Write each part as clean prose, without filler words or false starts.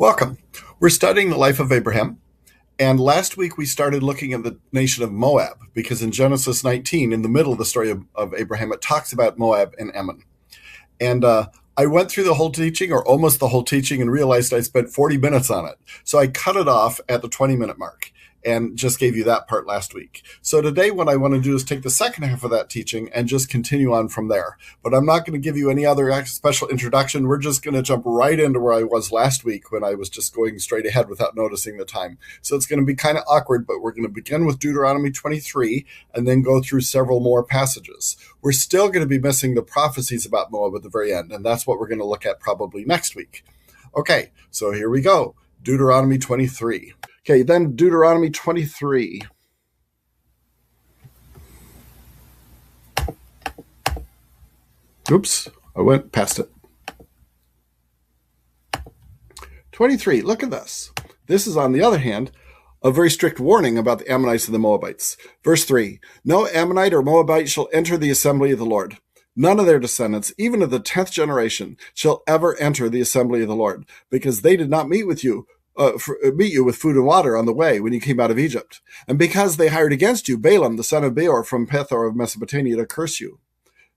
Welcome. We're studying the life of Abraham. And last week we started looking at the nation of Moab, because in Genesis 19, in the middle of the story of Abraham, it talks about Moab and Ammon. And I went through the whole teaching, or almost the whole teaching, and realized I spent 40 minutes on it. So I cut it off at the 20-minute mark and just gave you that part last week. So today what I want to do is take the second half of that teaching and just continue on from there. But I'm not going to give you any other special introduction. We're just going to jump right into where I was last week when I was just going straight ahead without noticing the time. So it's going to be kind of awkward, but we're going to begin with Deuteronomy 23 and then go through several more passages. We're still going to be missing the prophecies about Moab at the very end, and that's what we're going to look at probably next week. Okay, so here we go. Deuteronomy 23. Okay, then Deuteronomy 23. Oops, I went past it. 23, look at this. This is, on the other hand, a very strict warning about the Ammonites and the Moabites. Verse 3, no Ammonite or Moabite shall enter the assembly of the Lord. None of their descendants, even of the 10th generation, shall ever enter the assembly of the Lord, because they did not meet you with food and water on the way when you came out of Egypt, and because they hired against you Balaam the son of Beor from Pethor of Mesopotamia to curse you.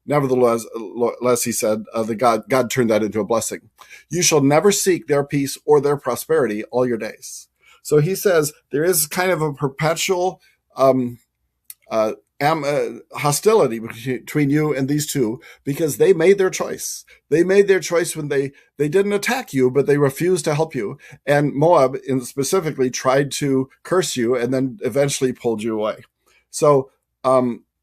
Nevertheless, he said, God turned that into a blessing. You shall never seek their peace or their prosperity all your days. So he says there is kind of a perpetual hostility between you and these two, because they made their choice. They made their choice when they didn't attack you, but they refused to help you. And Moab specifically tried to curse you and then eventually pulled you away. So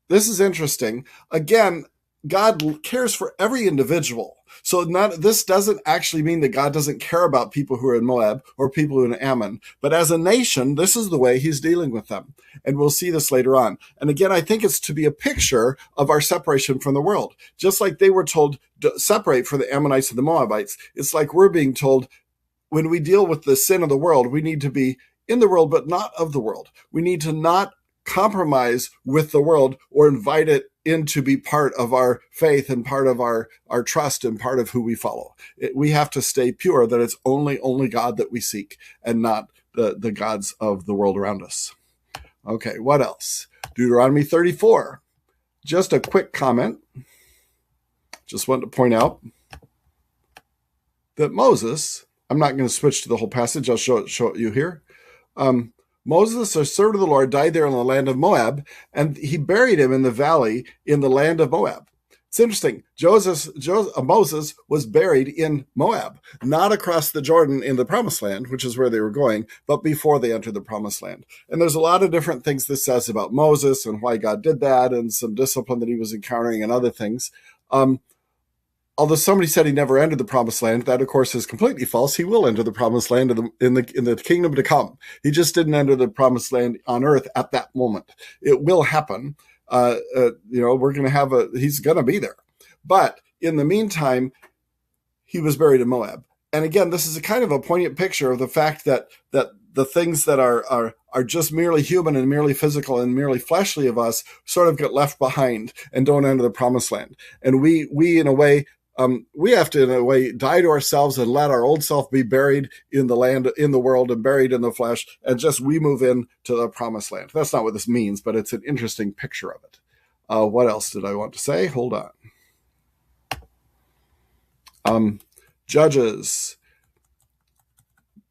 this is interesting. Again, God cares for every individual. So this doesn't actually mean that God doesn't care about people who are in Moab or people who are in Ammon. But as a nation, this is the way he's dealing with them. And we'll see this later on. And again, I think it's to be a picture of our separation from the world. Just like they were told to separate from the Ammonites and the Moabites, it's like we're being told when we deal with the sin of the world, we need to be in the world, but not of the world. We need to not compromise with the world or invite it in to be part of our faith and part of our trust and part of who we follow. We have to stay pure, that it's only God that we seek and not the gods of the world around us. Okay, what else? Deuteronomy 34. Just a quick comment. Just wanted to point out that Moses, I'm not going to switch to the whole passage. I'll show it you here. Moses, a servant of the Lord, died there in the land of Moab, and he buried him in the valley in the land of Moab. It's interesting. Moses was buried in Moab, not across the Jordan in the Promised Land, which is where they were going, but before they entered the Promised Land. And there's a lot of different things this says about Moses and why God did that, and some discipline that he was encountering and other things. Although somebody said he never entered the Promised Land, that of course is completely false. He will enter the Promised Land in the kingdom to come. He just didn't enter the Promised Land on earth at that moment. It will happen. We're going to have he's going to be there. But in the meantime, he was buried in Moab. And again, this is a kind of a poignant picture of the fact that the things that are just merely human and merely physical and merely fleshly of us sort of get left behind and don't enter the Promised Land. And we in a way, we have to, in a way, die to ourselves and let our old self be buried in the land, in the world, and buried in the flesh, and just we move into the Promised Land. That's not what this means, but it's an interesting picture of it. What else did I want to say? Hold on. Judges.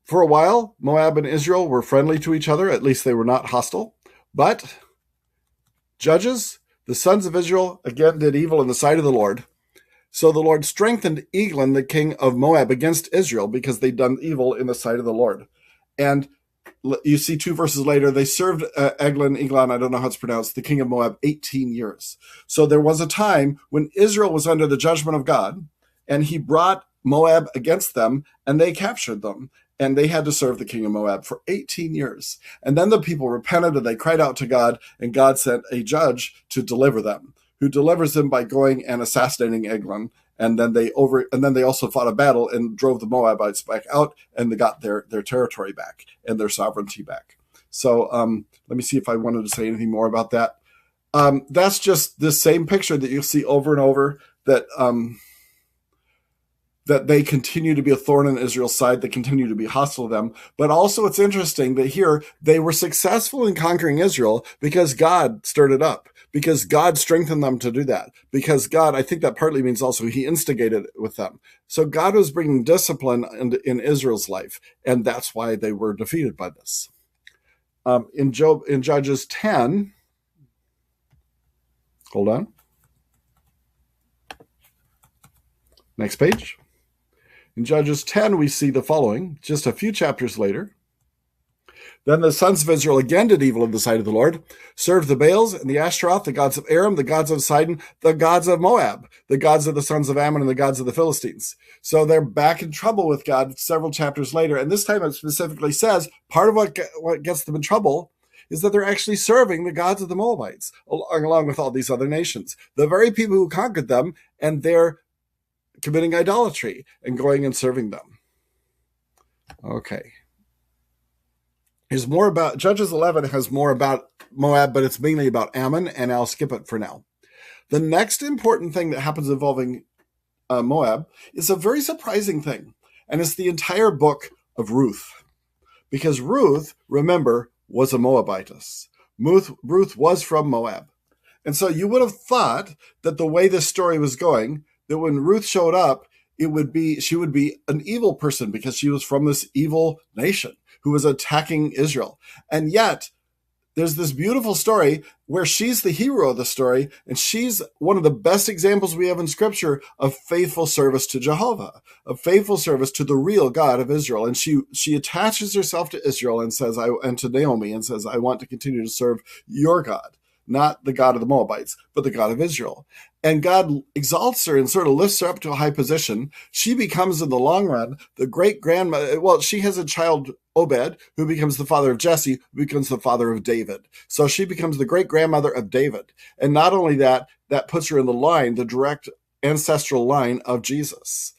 For a while, Moab and Israel were friendly to each other. At least they were not hostile. But Judges, the sons of Israel, again did evil in the sight of the Lord. So the Lord strengthened Eglon, the king of Moab, against Israel because they'd done evil in the sight of the Lord. And you see 2 verses later, they served Eglon, I don't know how it's pronounced, the king of Moab, 18 years. So there was a time when Israel was under the judgment of God, and he brought Moab against them, and they captured them. And they had to serve the king of Moab for 18 years. And then the people repented, and they cried out to God, and God sent a judge to deliver them, who delivers them by going and assassinating Eglon. And then they also fought a battle and drove the Moabites back out, and they got their territory back and their sovereignty back. So let me see if I wanted to say anything more about that. That's just the same picture that you'll see over and over, that that they continue to be a thorn in Israel's side, that continue to be hostile to them. But also it's interesting that here they were successful in conquering Israel because God stirred it up, because God strengthened them to do that, because God, I think that partly means also he instigated it with them. So God was bringing discipline in Israel's life, and that's why they were defeated by this. In Judges 10, hold on. Next page. In Judges 10, we see the following, just a few chapters later. Then the sons of Israel again did evil in the sight of the Lord, served the Baals and the Ashtaroth, the gods of Aram, the gods of Sidon, the gods of Moab, the gods of the sons of Ammon, and the gods of the Philistines. So they're back in trouble with God several chapters later. And this time it specifically says part of what gets them in trouble is that they're actually serving the gods of the Moabites, along with all these other nations. The very people who conquered them, and they're committing idolatry and going and serving them. Okay. There's more about, Judges 11 has more about Moab, but it's mainly about Ammon, and I'll skip it for now. The next important thing that happens involving Moab is a very surprising thing, and it's the entire book of Ruth. Because Ruth, remember, was a Moabitess. Ruth was from Moab. And so you would have thought that the way this story was going, that when Ruth showed up, she would be an evil person because she was from this evil nation who was attacking Israel. And yet, there's this beautiful story where she's the hero of the story, and she's one of the best examples we have in Scripture of faithful service to Jehovah, of faithful service to the real God of Israel. And she attaches herself to Israel and says, and to Naomi, and says, I want to continue to serve your God, not the God of the Moabites, but the God of Israel. And God exalts her and sort of lifts her up to a high position. She becomes, in the long run, the great-grandmother. Well, she has a child, Obed, who becomes the father of Jesse, who becomes the father of David. So she becomes the great-grandmother of David. And not only that, that puts her in the line, the direct ancestral line of Jesus.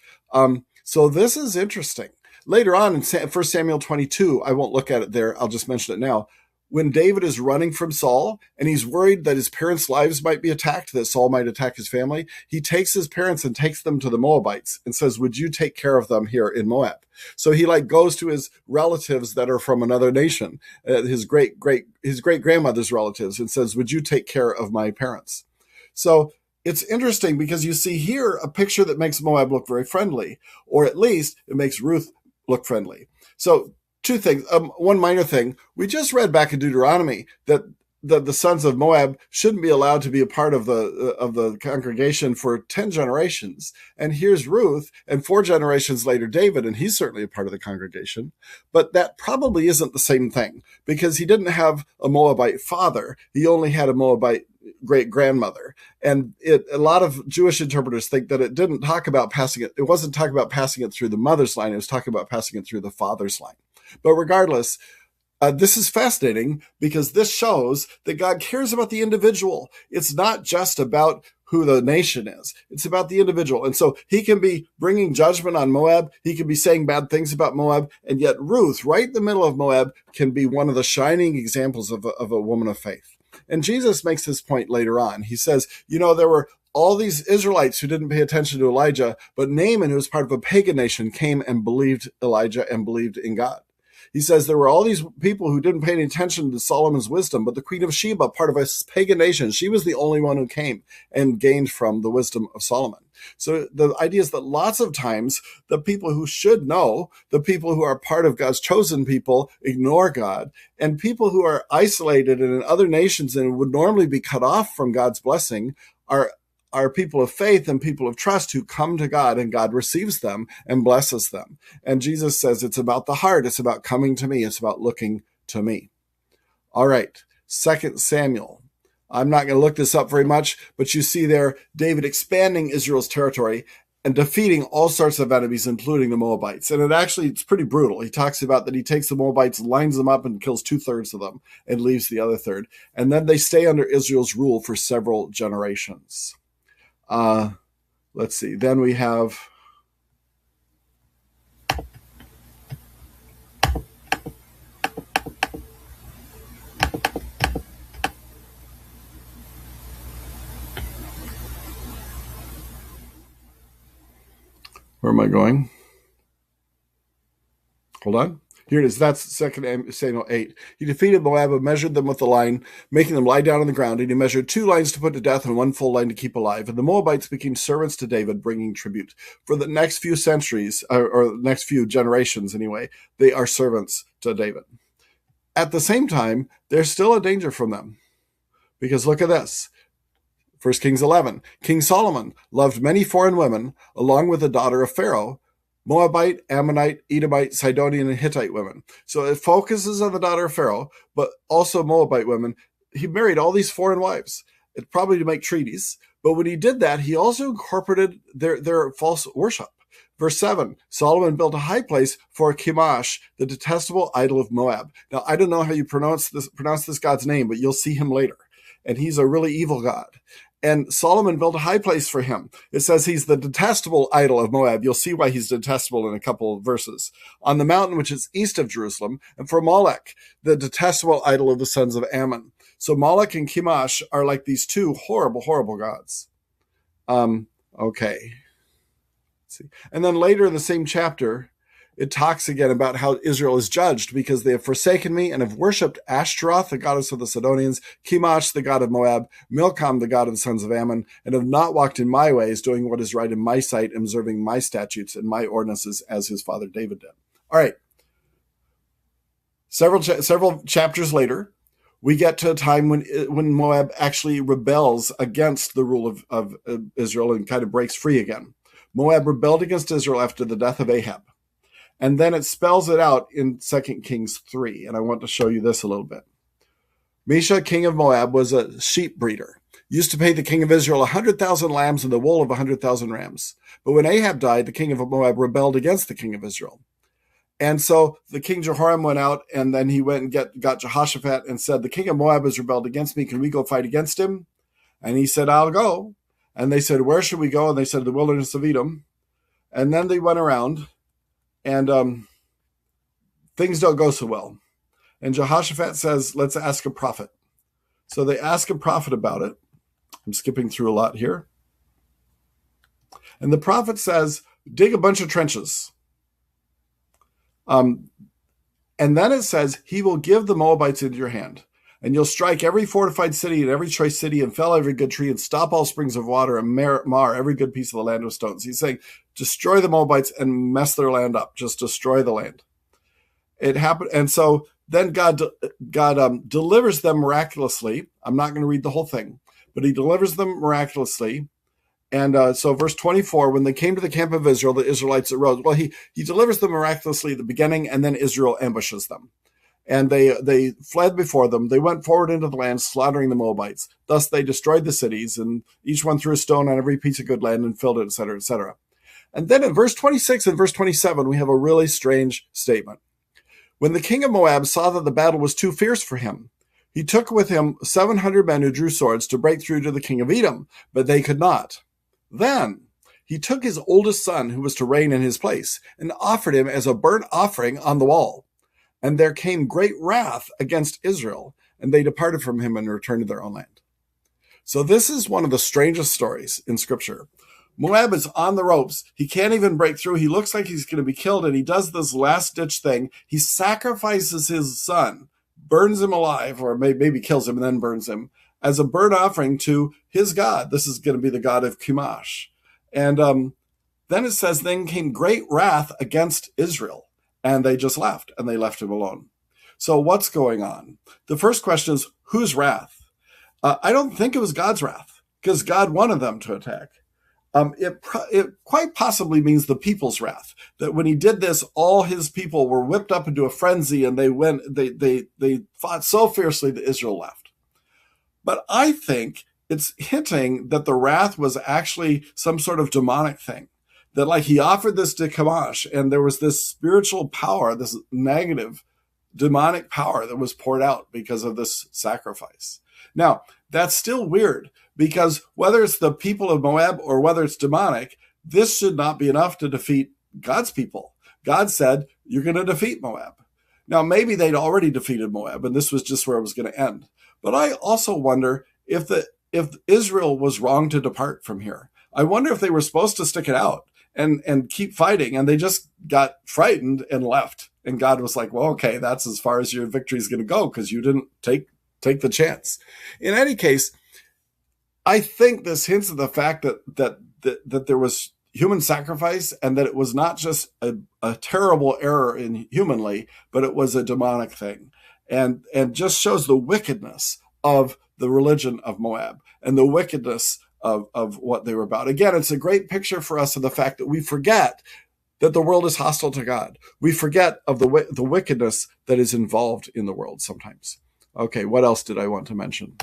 So this is interesting. Later on in 1 Samuel 22, I won't look at it there, I'll just mention it now. When David is running from Saul and he's worried that his parents' lives might be attacked, that Saul might attack his family, he takes his parents and takes them to the Moabites and says, would you take care of them here in Moab? So he goes to his relatives that are from another nation, his great grandmother's relatives, and says, would you take care of my parents? So it's interesting because you see here a picture that makes Moab look very friendly, or at least it makes Ruth look friendly. So two things. One minor thing. We just read back in Deuteronomy that the sons of Moab shouldn't be allowed to be a part of the congregation for 10 generations. And here's Ruth, and 4 generations later, David, and he's certainly a part of the congregation. But that probably isn't the same thing, because he didn't have a Moabite father. He only had a Moabite great-grandmother. And a lot of Jewish interpreters think that it didn't talk about passing it. It wasn't talking about passing it through the mother's line. It was talking about passing it through the father's line. But regardless, this is fascinating because this shows that God cares about the individual. It's not just about who the nation is. It's about the individual. And so he can be bringing judgment on Moab. He can be saying bad things about Moab. And yet Ruth, right in the middle of Moab, can be one of the shining examples of a woman of faith. And Jesus makes this point later on. He says, there were all these Israelites who didn't pay attention to Elijah, but Naaman, who was part of a pagan nation, came and believed Elijah and believed in God. He says there were all these people who didn't pay any attention to Solomon's wisdom, but the Queen of Sheba, part of a pagan nation, she was the only one who came and gained from the wisdom of Solomon. So the idea is that lots of times the people who should know, the people who are part of God's chosen people, ignore God, and people who are isolated and in other nations and would normally be cut off from God's blessing are people of faith and people of trust who come to God, and God receives them and blesses them. And Jesus says it's about the heart. It's about coming to me. It's about looking to me. All right, 2 Samuel. I'm not going to look this up very much, but you see there David expanding Israel's territory and defeating all sorts of enemies, including the Moabites. And it's pretty brutal. He talks about that he takes the Moabites, lines them up, and kills 2/3 of them and leaves the other third. And then they stay under Israel's rule for several generations. Let's see. Then we have Where am I going? Hold on. Here it is. That's 2 Samuel 8. He defeated Moab and measured them with the line, making them lie down on the ground. And he measured 2 lines to put to death and 1 full line to keep alive. And the Moabites became servants to David, bringing tribute. For the next few centuries, or next few generations anyway, they are servants to David. At the same time, there's still a danger from them. Because look at this. 1 Kings 11. King Solomon loved many foreign women, along with the daughter of Pharaoh, Moabite, Ammonite, Edomite, Sidonian, and Hittite women. So it focuses on the daughter of Pharaoh, but also Moabite women. He married all these foreign wives, probably to make treaties. But when he did that, he also incorporated their false worship. Verse 7, Solomon built a high place for Chemosh, the detestable idol of Moab. Now, I don't know how you pronounce this God's name, but you'll see him later. And he's a really evil God. And Solomon built a high place for him. It says he's the detestable idol of Moab. You'll see why he's detestable in a couple of verses. On the mountain which is east of Jerusalem, and for Molech, the detestable idol of the sons of Ammon. So Molech and Chemosh are like these 2 horrible, horrible gods. Okay. Let's see. And then later in the same chapter, it talks again about how Israel is judged because they have forsaken me and have worshipped Ashtaroth, the goddess of the Sidonians, Chemosh, the god of Moab, Milcom, the god of the sons of Ammon, and have not walked in my ways, doing what is right in my sight, and observing my statutes and my ordinances as his father David did. All right. Several chapters later, we get to a time when Moab actually rebels against the rule of Israel and kind of breaks free again. Moab rebelled against Israel after the death of Ahab. And then it spells it out in 2 Kings 3. And I want to show you this a little bit. Mesha, king of Moab, was a sheep breeder. Used to pay the king of Israel 100,000 lambs and the wool of 100,000 rams. But when Ahab died, the king of Moab rebelled against the king of Israel. And so the king Jehoram went out, and then he went and got Jehoshaphat and said, the king of Moab has rebelled against me. Can we go fight against him? And he said, I'll go. And they said, where should we go? And they said, the wilderness of Edom. And then they went around. And things don't go so well. And Jehoshaphat says, let's ask a prophet. So they ask a prophet about it. I'm skipping through a lot here. And the prophet says, dig a bunch of trenches. And then it says, he will give the Moabites into your hand. And you'll strike every fortified city and every choice city and fell every good tree and stop all springs of water and mar every good piece of the land with stones. He's saying, destroy the Moabites and mess their land up. Just destroy the land. It happened. And so then God delivers them miraculously. I'm not going to read the whole thing, but he delivers them miraculously. And so verse 24, when they came to the camp of Israel, the Israelites arose. Well, he delivers them miraculously at the beginning, and then Israel ambushes them. And they fled before them. They went forward into the land, slaughtering the Moabites. Thus they destroyed the cities, and each one threw a stone on every piece of good land and filled it, et cetera, et cetera. And then in verse 26 and verse 27, we have a really strange statement. When the king of Moab saw that the battle was too fierce for him, he took with him 700 men who drew swords to break through to the king of Edom, but they could not. Then he took his oldest son, who was to reign in his place, and offered him as a burnt offering on the wall. And there came great wrath against Israel, and they departed from him and returned to their own land. So this is one of the strangest stories in Scripture. Moab is on the ropes. He can't even break through. He looks like he's going to be killed, and he does this last-ditch thing. He sacrifices his son, burns him alive, or maybe kills him and then burns him, as a burnt offering to his God. This is going to be the God of Chemosh. And then it says, then came great wrath against Israel. And they just left, and they left him alone. So what's going on? The first question is, whose wrath? I don't think it was God's wrath, because God wanted them to attack. It quite possibly means the people's wrath, that when he did this, all his people were whipped up into a frenzy, and they fought so fiercely that Israel left. But I think it's hinting that the wrath was actually some sort of demonic thing. That like he offered this to Chemosh, and there was this spiritual power, this negative demonic power that was poured out because of this sacrifice. Now, that's still weird, because whether it's the people of Moab or whether it's demonic, this should not be enough to defeat God's people. God said, you're going to defeat Moab. Now, maybe they'd already defeated Moab, and this was just where it was going to end. But I also wonder if Israel was wrong to depart from here. I wonder if they were supposed to stick it out and keep fighting. And they just got frightened and left. And God was like, well, okay, that's as far as your victory is going to go because you didn't take the chance. In any case, I think this hints at the fact that there was human sacrifice and that it was not just a terrible error in humanly, but it was a demonic thing, and just shows the wickedness of the religion of Moab and the wickedness of what they were about. Again, it's a great picture for us of the fact that we forget that the world is hostile to God. We forget of the wickedness that is involved in the world sometimes. Okay, what else did I want to mention?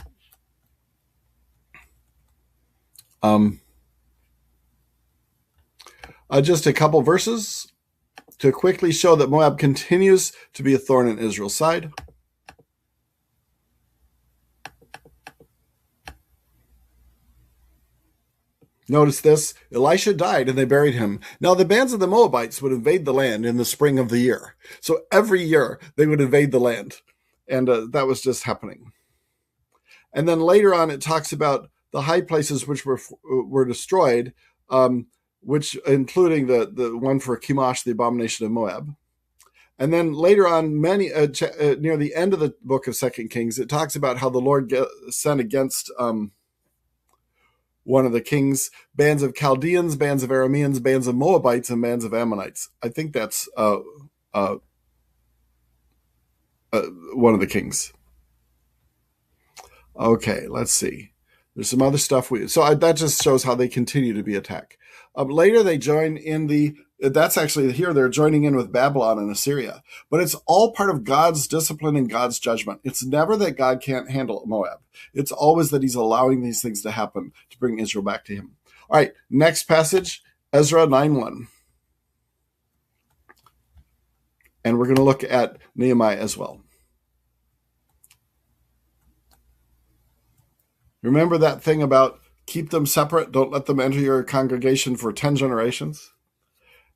Just a couple verses to quickly show that Moab continues to be a thorn in Israel's side. Notice this, Elisha died and they buried him. Now the bands of the Moabites would invade the land in the spring of the year. So every year they would invade the land. And that was just happening. And then later on it talks about the high places which were destroyed, which including the one for Chemosh, the abomination of Moab. And then later on, many near the end of the book of 2 Kings, it talks about how the Lord sent against one of the kings bands of Chaldeans, bands of Arameans, bands of Moabites, and bands of Ammonites. I think that's one of the kings. Okay, let's see. There's some other stuff. That just shows how they continue to be attacked. Later, they join in that's actually here, they're joining in with Babylon and Assyria. But it's all part of God's discipline and God's judgment. It's never that God can't handle Moab. It's always that he's allowing these things to happen to bring Israel back to him. All right, next passage, Ezra 9:1. And we're going to look at Nehemiah as well. Remember that thing about keep them separate, don't let them enter your congregation for 10 generations?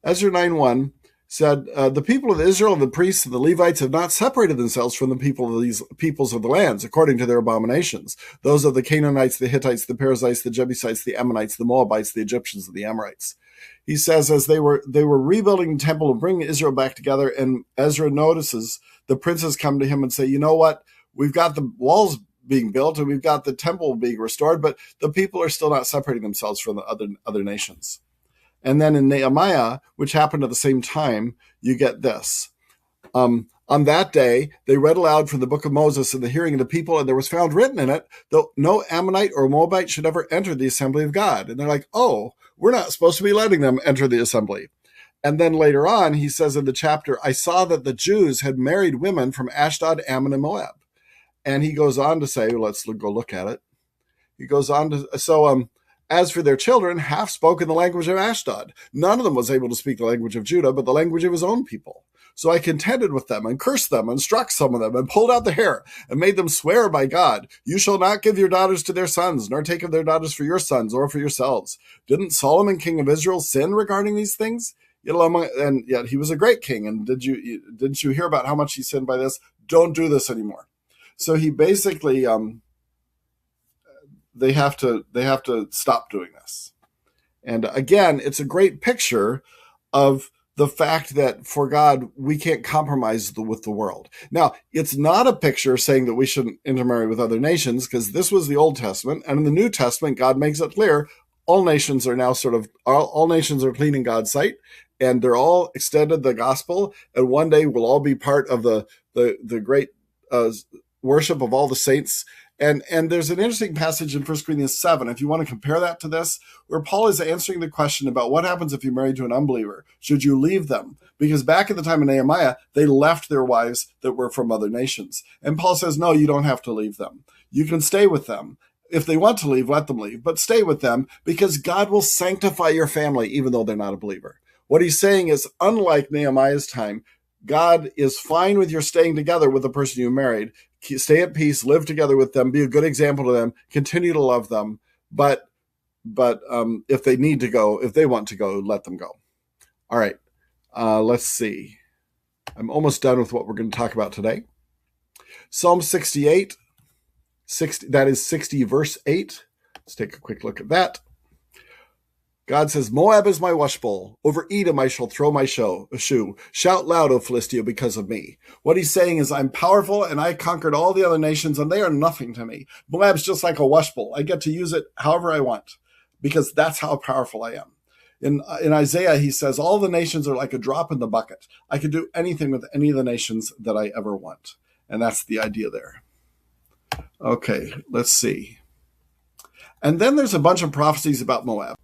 Ezra 9:1 said, the people of Israel and the priests and the Levites have not separated themselves from the people of these peoples of the lands according to their abominations. Those of the Canaanites, the Hittites, the Perizzites, the Jebusites, the Ammonites, the Moabites, the Egyptians, and the Amorites. He says, as they were rebuilding the temple and bringing Israel back together, and Ezra notices the princes come to him and say, you know what? We've got the walls being built and we've got the temple being restored, but the people are still not separating themselves from the other nations. And then in Nehemiah, which happened at the same time, you get this. On that day, they read aloud from the book of Moses in the hearing of the people, and there was found written in it that no Ammonite or Moabite should ever enter the assembly of God. And they're like, oh, we're not supposed to be letting them enter the assembly. And then later on, he says in the chapter, I saw that the Jews had married women from Ashdod, Ammon, and Moab. And he goes on to say, let's go look at it. He goes on to, as for their children, half spoke in the language of Ashdod. None of them was able to speak the language of Judah, but the language of his own people. So I contended with them and cursed them and struck some of them and pulled out the hair and made them swear by God, you shall not give your daughters to their sons, nor take of their daughters for your sons or for yourselves. Didn't Solomon, king of Israel, sin regarding these things? And yet he was a great king. And didn't you hear about how much he sinned by this? Don't do this anymore. So he basically, they have to stop doing this. And again, it's a great picture of the fact that for God, we can't compromise with the world. Now, it's not a picture saying that we shouldn't intermarry with other nations, because this was the Old Testament. And in the New Testament, God makes it clear all nations are now all nations are clean in God's sight, and they're all extended the gospel. And one day we'll all be part of the great worship of all the saints. And there's an interesting passage in 1 Corinthians 7, if you want to compare that to this, where Paul is answering the question about what happens if you're married to an unbeliever. Should you leave them? Because back at the time of Nehemiah, they left their wives that were from other nations. And Paul says, no, you don't have to leave them. You can stay with them. If they want to leave, let them leave, but stay with them, because God will sanctify your family even though they're not a believer. What he's saying is, unlike Nehemiah's time, God is fine with your staying together with the person you married. Stay at peace, live together with them, be a good example to them, continue to love them. But if they need to go, if they want to go, let them go. All right, let's see. I'm almost done with what we're going to talk about today. Psalm 68, 60, that is 60 verse 8. Let's take a quick look at that. God says, Moab is my washbowl. Over Edom I shall throw my shoe. Shout loud, O Philistia, because of me. What he's saying is, I'm powerful and I conquered all the other nations and they are nothing to me. Moab's just like a washbowl. I get to use it however I want because that's how powerful I am. In Isaiah, he says, all the nations are like a drop in the bucket. I can do anything with any of the nations that I ever want. And that's the idea there. Okay, let's see. And then there's a bunch of prophecies about Moab.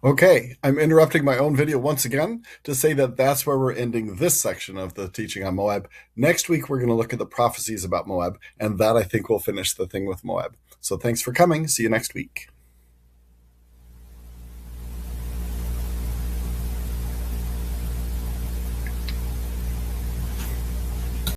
Okay, I'm interrupting my own video once again to say that that's where we're ending this section of the teaching on Moab. Next week, we're going to look at the prophecies about Moab, and that I think will finish the thing with Moab. So thanks for coming. See you next week.